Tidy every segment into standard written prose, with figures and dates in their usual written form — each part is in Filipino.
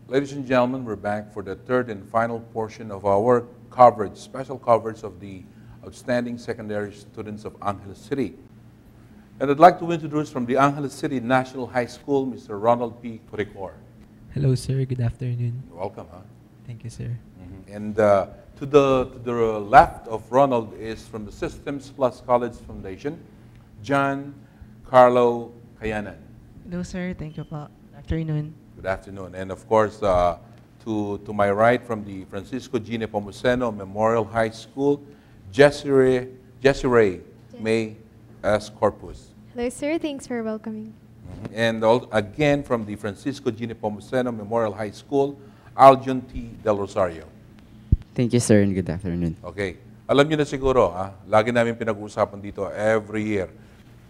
Ladies and gentlemen, we're back for the third and final portion of our coverage, special coverage of the outstanding secondary students of Angeles City. And I'd like to introduce from the Angeles City National High School, Mr. Ronald P. Coricor. Hello, sir. Good afternoon. You're welcome. Huh? Thank you, sir. And to the left of Ronald is from the Systems Plus College Foundation, John Carlo Cayanan. Hello, sir. Thank you po. Good afternoon. Good afternoon. And of course, to my right from the Francisco G. Nepomuceno Memorial High School, Jessie May S. Corpus. Hello, sir. Thanks for welcoming. And again from the Francisco G. Nepomuceno Memorial High School, Aljon T. Del Rosario. Thank you, sir, and good afternoon. Okay. Alam niyo na siguro, lagi namin pinag-uusapan dito every year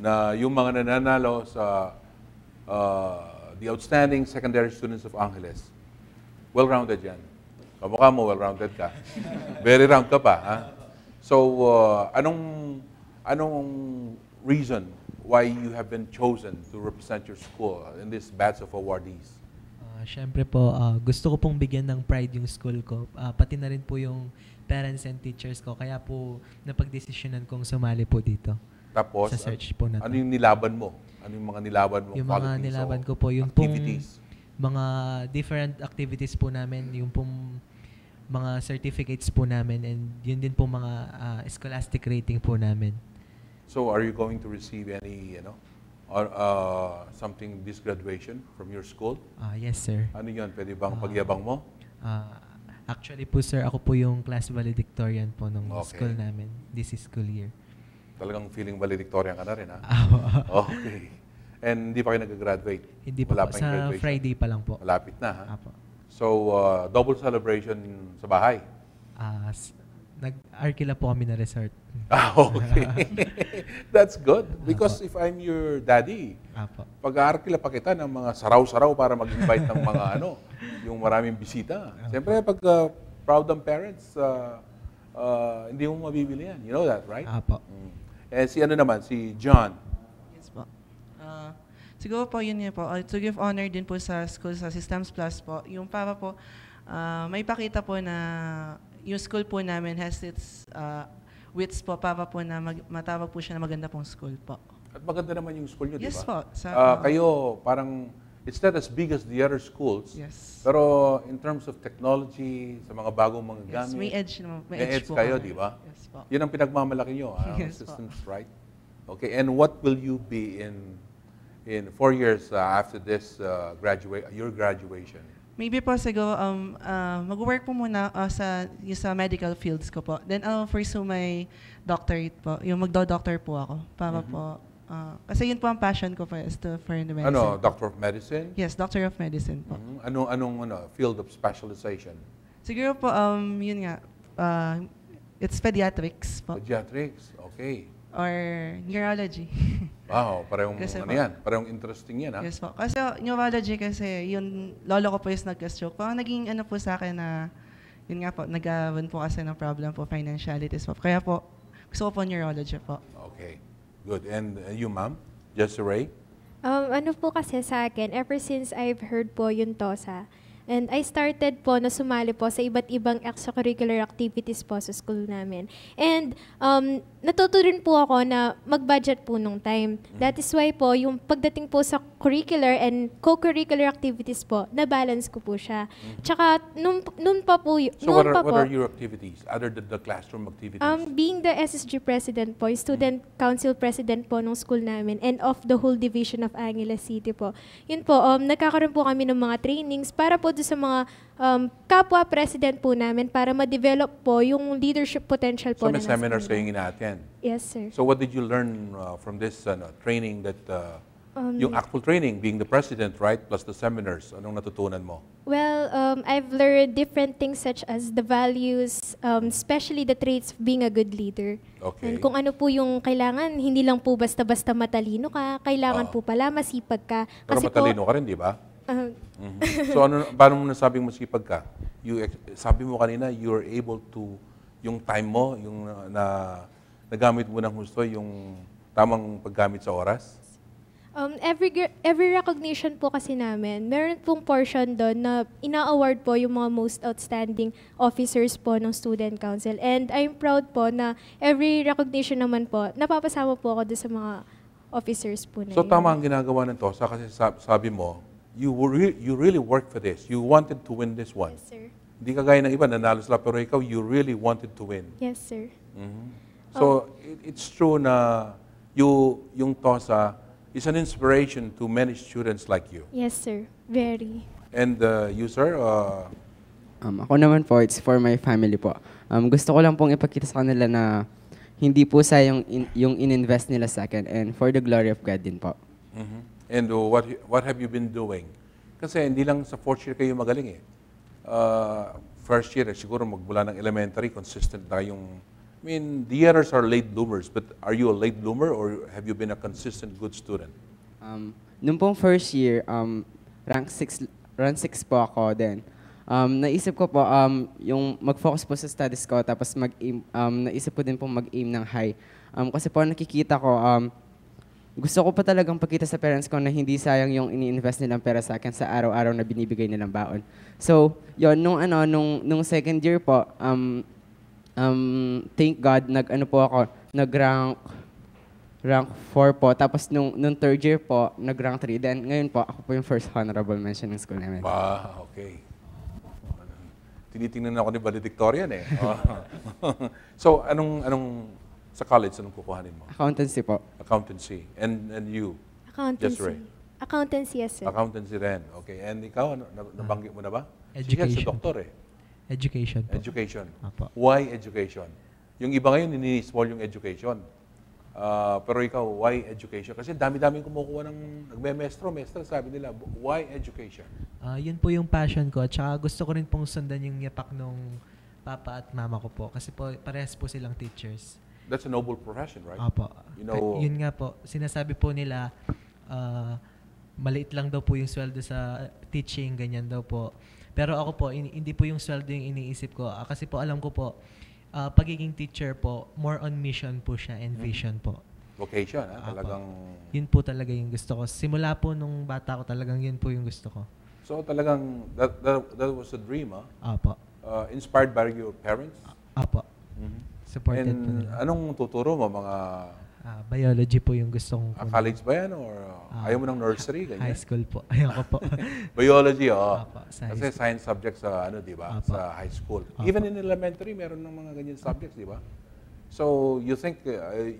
na yung mga nananalo sa the outstanding secondary students of Angeles, well-rounded yan. Kamukha mo, well-rounded ka. Very round ka pa. Ha? So, anong reason why you have been chosen to represent your school in this batch of awardees? Siyempre po, gusto ko pong bigyan ng pride yung school ko. Pati na rin po yung parents and teachers ko. Kaya po napagdesisyonan kong sumali po dito. Tapos, sa search po na to. ano yung nilaban mo? Ano yung mga nilaban mo? Yung mga nilaban ko po, yung activities? Mga different activities po namin, yung pong mga certificates po namin, and yun din po mga scholastic rating po namin. So, are you going to receive any, or something this graduation from your school? Yes, sir. Ano yun? Pwede bang pagyabang mo? Actually po, sir, ako po yung class valedictorian po ng school namin this school year. Talagang feeling valedictorian ka na rin, ha? Okay. And hindi pa kayo nag-graduate? Hindi pa po. Sa Friday pa lang po. Malapit na, ha? Apo. So, double celebration sa bahay? Nag-Arkila po kami na resort. Okay. That's good. Because if I'm your daddy, pag-aarkila pa kita ng mga saraw-saraw para mag-invite ng mga yung maraming bisita. Siyempre, pag proud ang parents, hindi mo mabibili yan. You know that, right? Apo. Eh, si si John. Yes po. Siguro po yun po. To give honor din po sa school, sa Systems Plus po. Yung para po, may pakita po na yung school po namin has its wits po para po na matawag po siya na maganda pong school po. At maganda naman yung school nyo, di ba? Yes po. Kayo, parang, it's not as big as the other schools. Yes. Pero in terms of technology, sa mga bagong mga gamit, Yes, may edge naman. May edge po kayo, di ba? Yes po. Yun ang pinagmamalaki nyo, Yes systems, right? Okay, and what will you be in 4 years after this your graduation? Maybe po siguro mag-work po muna sa medical fields ko po. Then I'll pursue my doctorate po. Yung magdo-doctor po ako para po kasi yun po ang passion ko po is for the medicine. Ano, Doctor of Medicine? Yes, Doctor of Medicine po. Anong field of specialization? Siguro po yun nga it's pediatrics po. Pediatrics, okay. Or neurology. Wow, parehong Kasi yan, parehong interesting yan, ha? Yes po. Kasi neurology kasi, yung lolo ko po is nagka-stroke. Parang naging po sa akin na, yun nga po, nagkaroon po kasi ng problem po, financialities po. Kaya po, gusto ko po neurology po. Okay, good. And you, ma'am? Jessie? Ano po kasi sa akin, ever since I've heard po yung TOSA, and I started po na sumali po sa iba't ibang extracurricular activities po sa school namin. And natuto rin po ako na mag-budget po nung time. That is why po, yung pagdating po sa curricular and co-curricular activities po, na-balance ko po siya. Tsaka, nung pa po, So what are your activities other than the classroom activities? Being the SSG president po, student council president po ng school namin and of the whole division of Angeles City po. Yun po, nagkakaroon po kami ng mga trainings para po sa mga kapwa president po namin para ma-develop po yung leadership potential po So may na nasa seminars kanila. kayong ina-attend? Yes, sir. So what did you learn from this training that, yung actual training, being the president, right, plus the seminars, anong natutunan mo? Well, I've learned different things such as the values, especially the traits of being a good leader. Okay. And kung ano po yung kailangan, hindi lang po basta-basta matalino ka, kailangan po pala masipag ka. Pero Kasi matalino ka rin, di ba? Po, So paano mo nasabing masipag ka? Sabi mo kanina, you're able to, yung time mo, yung nagamit mo ng husto, yung tamang paggamit sa oras? Every recognition po kasi namin, meron pong portion doon na ina-award po yung mga most outstanding officers po ng student council. And I'm proud po na every recognition naman po, napapasama po ako doon sa mga officers po na So yun. tama ang ginagawa ng TOSA kasi sabi mo, you really worked for this. You wanted to win this one. Yes, sir. Hindi kagaya ng iba, nanalo sila, pero ikaw, you really wanted to win. Yes, sir. So it's true na yung TOSA is an inspiration to many students like you. Yes, sir. Very. And you, sir, Ako naman po, it's for my family po. Gusto ko lang pong ipakita sa kanila na hindi po sayang yung in-invest nila sa akin and for the glory of God din po. and what have you been doing? Kasi hindi lang sa fourth year kayo magaling eh. First year, siguro magmula ng elementary, consistent na yung... I mean, the others are late bloomers, but are you a late bloomer or have you been a consistent good student? Nung pong first year, rank 6 po ako then. Naisip ko po yung mag-focus po sa studies ko tapos naisip ko din po mag-aim ng high. Kasi po nakikita ko, gusto ko pa talagang pagkita sa parents ko na hindi sayang yung ini-invest nilang pera sa akin sa araw-araw na binibigay nilang baon. So, yon nung second year po, thank God, nag-rank 4 po. Tapos nung third year po, nag-rank 3. Then ngayon po, ako po yung first honorable mention ng school namin. Okay. Tinitingnan ako ni valedictorian eh. So, anong sa college, anong kukuhanin mo? Accountancy po. Accountancy. And you? Accountancy. Desiree? Accountancy, yes, sir. Accountancy rin. Okay. And ikaw, nabanggit mo na ba? Education. Sige, si doktor eh. Education po. Education. Apo. Why education? Yung iba ngayon, ini-small yung education. Pero ikaw, why education? Kasi dami-daming kumukuha ng nagme-mestra, sabi nila, why education? Yun po yung passion ko. At saka gusto ko rin pong sundan yung yapak nung papa at mama ko po. Kasi po, parehas po silang teachers. That's a noble profession, right? Apo. You know, Yun nga po, sinasabi po nila, maliit lang daw po yung sweldo sa teaching, ganyan daw po. Pero ako po, hindi po yung sweldo yung iniisip ko. Kasi po alam ko po, pagiging teacher po, more on mission po siya and vision po. vocation, Apo. talagang... Yun po talaga yung gusto ko. Simula po nung bata ko, talagang yun po yung gusto ko. So talagang, that was a dream, huh? Apo. Inspired by your parents? Apo. Supported po And nila. anong tuturo mo? Mga Biology po yung gusto kong kunin. college ba yan? Or ayaw mo ng nursery? Ganyan? High school po. Ayoko po. Biology, Apo, sa high Kasi science subject sa di ba? Apo. Sa high school. Apo. Even in elementary, meron ng mga ganyan subjects, di ba? So, you think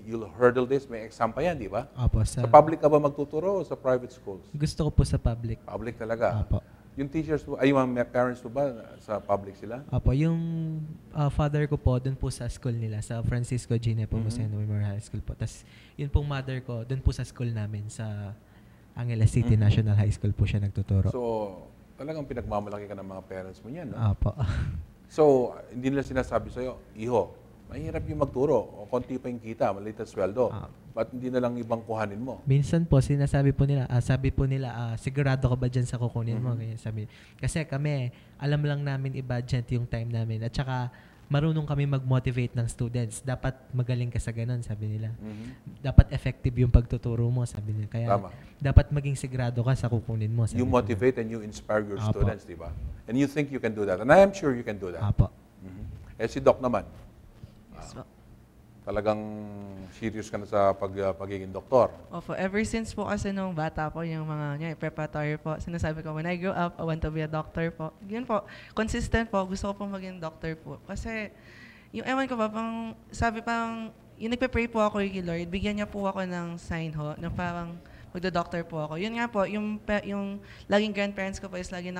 you'll hurdle this? May exam pa yan, di ba? Apo, Sa public ka ba magtuturo o sa private schools? Gusto ko po sa public. Public talaga. Apo. Yung teachers mo, ay yung mga parents mo ba sa public sila? Apo, yung father ko po, dun po sa school nila, sa Francisco G. Nepomuceno Memorial High School po. Tapos, yun pong mother ko, dun po sa school namin, sa Angeles City National High School po siya nagtuturo. So, talagang pinagmamalaki ka ng mga parents mo yan, no? Apo. So, hindi nila sinasabi sa'yo, iho, mahirap yung magturo, o konti pa yung kita, maliit ang sweldo. Ba't hindi na lang ibang kuhanin mo? Minsan po, sabi po nila, sigurado ka ba dyan sa kukunin mo? Ganyan sabi. Kasi kami, alam lang namin i-budget yung time namin. At saka, marunong kami mag-motivate ng students. Dapat magaling ka sa ganun, sabi nila. Dapat effective yung pagtuturo mo, sabi nila. Kaya, Tama. dapat maging sigurado ka sa kukunin mo. Sabi You ko. motivate and you inspire your Apo. students, di ba? And you think you can do that. And I am sure you can do that. Apo. Eh si Doc naman, Yes, po. talagang serious ka na sa pagiging doktor. Opo, ever since po kasi nung bata po, yung mga preparatory po, sinasabi ko, when I grow up, I want to be a doctor po. Yun po, consistent po, gusto ko po maging doctor po. Kasi, yung ewan ko ba, sabi pang, yung nagpe-pray po ako kay Lord, bigyan niya po ako ng sign ho, na parang magdo-doctor po ako. Yun nga po, yung laging grandparents ko po is laging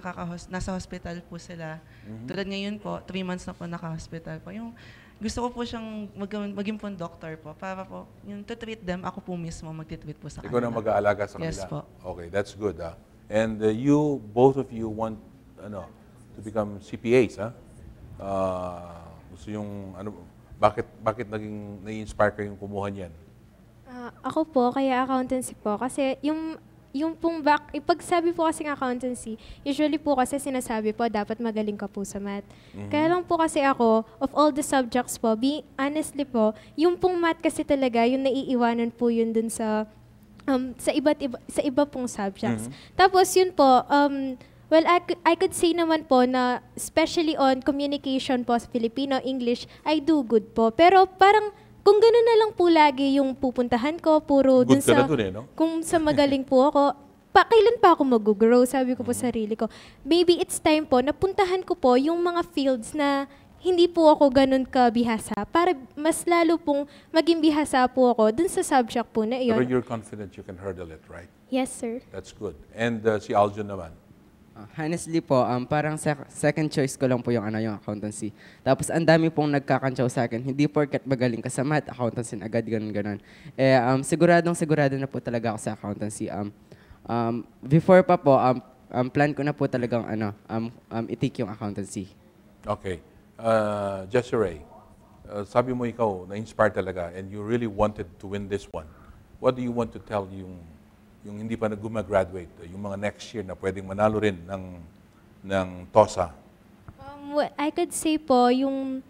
nasa hospital po sila. Tulad ngayon po, 3 months na po naka-hospital po. Yung gusto ko po siyang maging po doctor po para po yung to treat them, ako po mismo magti-treat po sa kanila. Ikaw na mag-aalaga sa kanila. Yes po. Okay, that's good. And both of you want to become CPAs, ha? Gusto yung, bakit naging nai-inspire kayong kumuha niyan? Ako po, kaya accountancy po. Kasi yung pong pag sabi po kasi ng accountancy, usually po kasi sinasabi po, dapat magaling ka po sa math. Kaya lang po kasi ako, of all the subjects po, honestly po, yung pong math kasi talaga, yung naiiwanan po yun dun sa sa iba pong subjects. Tapos yun po, well, I could say naman po na especially on communication po sa Filipino, English, I do good po. Pero parang kung gano'n na lang po lagi yung pupuntahan ko, puro Good dun ka na sa, dun eh, no? kung sa magaling po ako, kailan pa ako mag-grow, sabi ko po sa sarili ko. Maybe it's time po, napuntahan ko po yung mga fields na hindi po ako ganun kabihasa para mas lalo pong maging bihasa po ako dun sa subject po na Pero iyon. you're confident you can hurdle it, right? Yes, sir. That's good. And si Aljon naman. Honestly po, parang second choice ko lang po yung yung accountancy. Tapos ang dami pong nagkakantsaw sa akin. Hindi porket magaling ka sa math, accountancy agad, ganun. Sigurado na po talaga ako sa accountancy. Before pa po, plan ko na po talagang i-take yung accountancy. Okay. Desiree, sabi mo ikaw, na-inspire talaga and you really wanted to win this one. What do you want to tell yung hindi pa nag-graduate, yung mga next year na pwedeng manalo rin ng TOSA? What I could say po, yung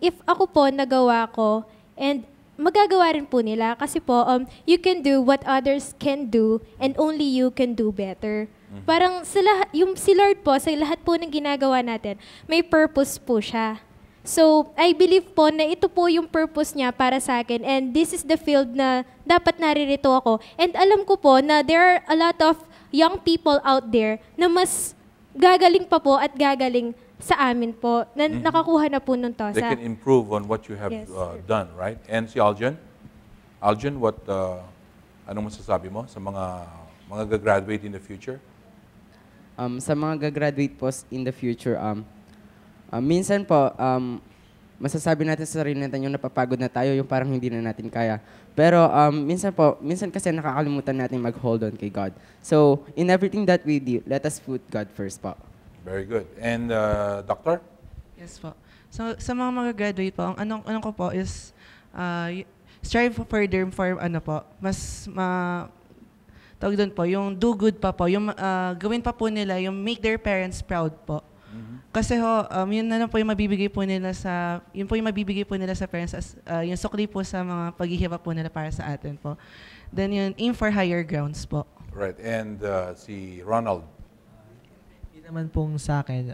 if ako po nagawa ko and magagawa rin po nila kasi po you can do what others can do and only you can do better. Parang si Lord po, sa lahat po ng ginagawa natin, may purpose po siya. So, I believe po na ito po yung purpose niya para sa akin and this is the field na dapat naririto ako. And alam ko po na there are a lot of young people out there na mas gagaling pa po at gagaling sa amin po, na nakakuha na po ng They TOSA. can improve on what you have Yes, sir. done, right? And si Aljon? Aljon, anong masasabi mo sa mga gagraduate in the future? Sa mga gagraduate po in the future, minsan po, masasabi natin sa sarili natin yung napapagod na tayo, yung parang hindi na natin kaya. Pero minsan kasi nakakalimutan natin mag-hold on kay God. So, in everything that we do, let us put God first po. Very good. And Doctor? Yes po. So, sa mga mag-graduate po, ang anong ko po is strive further for tawag doon po, yung do good pa po, yung gawin pa po nila, yung make their parents proud po. Kasi yun na lang po yung mabibigay po nila sa parents as yung sukli po sa mga paghihirap po nila para sa atin po. Then yun, aim for higher grounds po. Right. And si Ronald? Hindi naman pong sa akin,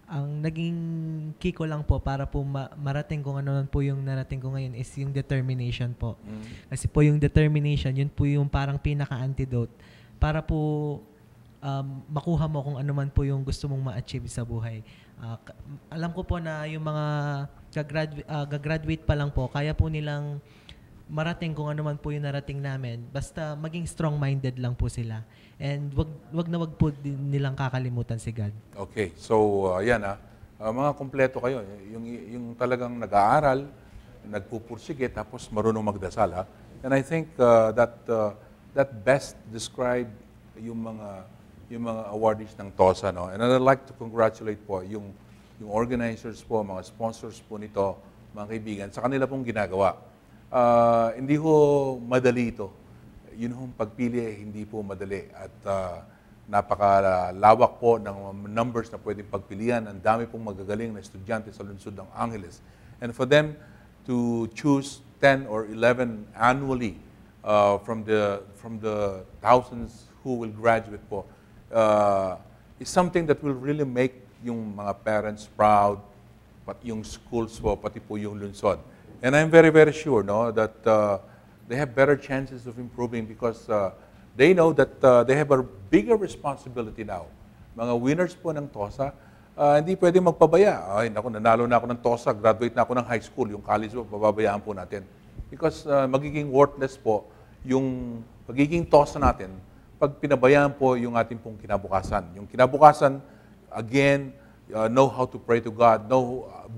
ang naging key ko lang po para po marating kung ano man po yung narating ko ngayon is yung determination po. Kasi po yung determination, yun po yung parang pinaka-antidote para po makuha mo kung ano man po yung gusto mong ma-achieve sa buhay. Alam ko po na yung mga gagraduate pa lang po, kaya po nilang marating kung ano man po yung narating namin. Basta maging strong-minded lang po sila. And wag po nilang kakalimutan si God. Okay. So, yan mga kompleto kayo. Yung talagang nag-aaral, nagpupursige, tapos marunong magdasal. And I think that best describe yung mga awardees ng TOSA. No? And I'd like to congratulate po yung organizers po, mga sponsors po nito, mga kaibigan, sa kanila pong ginagawa. Hindi ho madali ito. Yun hong pagpili, hindi po madali. At napakalawak po ng numbers na pwedeng pagpilian. Ang dami pong magagaling na estudyante sa lungsod ng Angeles. And for them to choose 10 or 11 annually from the thousands who will graduate po is something that will really make yung mga parents proud, pati yung schools po, pati po yung lungsod. And I'm very, very sure that they have better chances of improving because they know that they have a bigger responsibility now. Mga winners po ng TOSA, hindi pwedeng magpabaya. Ay, naku, nanalo na ako ng TOSA, graduate na ako ng high school, yung college po, pababayaan po natin. Because magiging worthless po yung magiging TOSA natin pag pinabayaan po yung ating pong kinabukasan. Yung kinabukasan, again, know how to pray to God,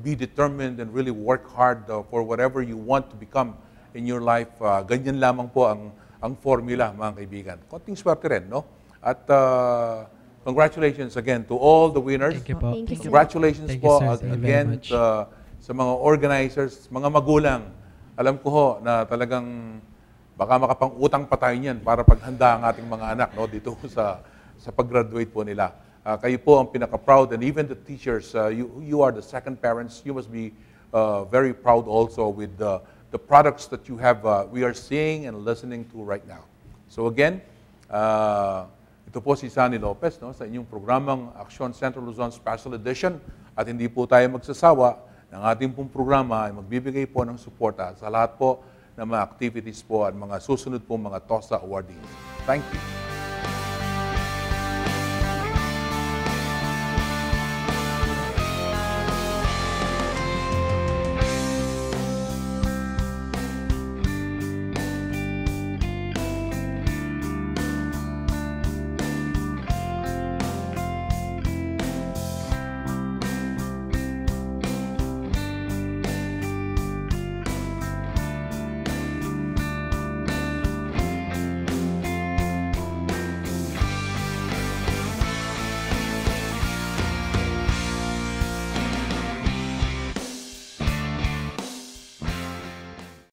be determined and really work hard for whatever you want to become in your life. Ganyan lamang po ang formula, mga kaibigan. Konting swerte rin, no? At congratulations again to all the winners. Thank you po. Thank you, sir. Congratulations Thank you, po sir. Thank you very again much. sa mga organizers, mga magulang. Alam ko ho na talagang baka makapang-utang pa tayo niyan para paghanda ang ating mga anak dito sa pag-graduate po nila. Kayo po ang pinaka-proud and even the teachers, you are the second parents. You must be very proud also with the products that you have, we are seeing and listening to right now. So again, ito po si Sunny Lopez, no, sa inyong programang Action Central Luzon Special Edition. At hindi po tayo magsasawa ng ating pong programa ay magbibigay po ng suporta sa lahat po ng mga activities po at mga susunod po mga TOSA awardees. Thank you.